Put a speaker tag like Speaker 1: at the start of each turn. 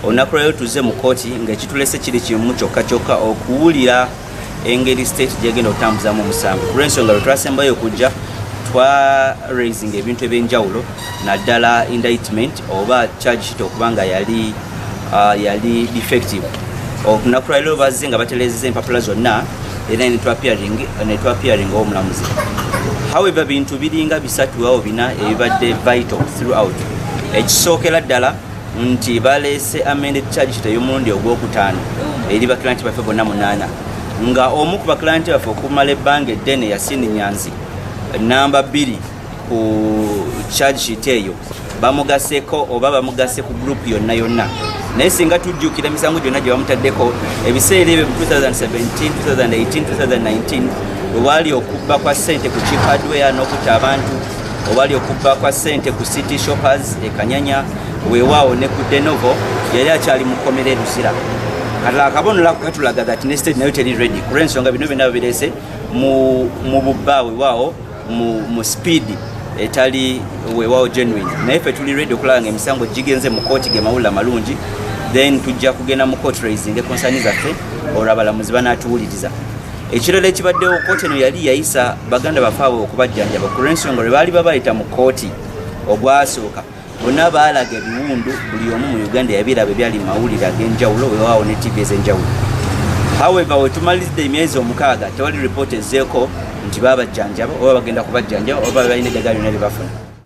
Speaker 1: Olunaku lero tuzze mu kkooti ng'ekitulese kiri kimu kyokka okuwulira engeri state gyegenda okutambuzamu omusango. Ku lw'ensonga lwe twasembayo okujja raising ebintu eby'enjawulo naddala indictment oba charge sheet okuba nga yali defective. Olunaku lero bazze nga batereezezza empapula zonna era ne twapiaring ow'omulamuzi. However, bintu biringa bisatu awo bina ebibadde vital throughout. Ekisookera ddala nti balese amended charge sheet y'omulundi ogwokutaano eri baklanti baffe bonna 8 nga omu ku baklanti baffe okumala ebbanga eddene Yasini Nyanzi namba 2 ku charge sheet eyo bamugaseko oba bamugase ku group yonna naye singa tujjukira emisango gyonna gye bamutaddeko ebiseera ebyo 2017 2018 2019 wali okubba kwa ssente ku cheap hardware n'okutta abantu obali okubba kwa ssente ku city shoppers ekanyanya weewaawo ne ku denovo yali akyali mukomera eruzira kati akabonero katulaga that ne state nayo teri ready ku lw'ensonga bino byonna babirese mu bubba weewaawo mu speed etali weewaawo genuine naye ffe tuli ready okulaba nga emisango gigenze mu kooti ge mawulira malungi then tujja kugenda mu court raising ekonsani zaffe olwo abalamuzi banaatuwuliriza. Ekirala ekibaddewo kkooti eno yali yayisa baganda baffe abo okubajjanjaba ku lw'ensonga lwe baali babayita mu kkooti ogwasooka bonna baalaga ebiwundu buli omu mu Uganda yabiraba ebyali mawulire ag'enjawulo weewaawo ne TV ez'enjawulo. However, we tumalizidde emyezi 6 tewali ripoota ezzeeko nti babajjanjaba oba bagenda kubajjanjaba oba balina eddagala lyonna lye bafuna.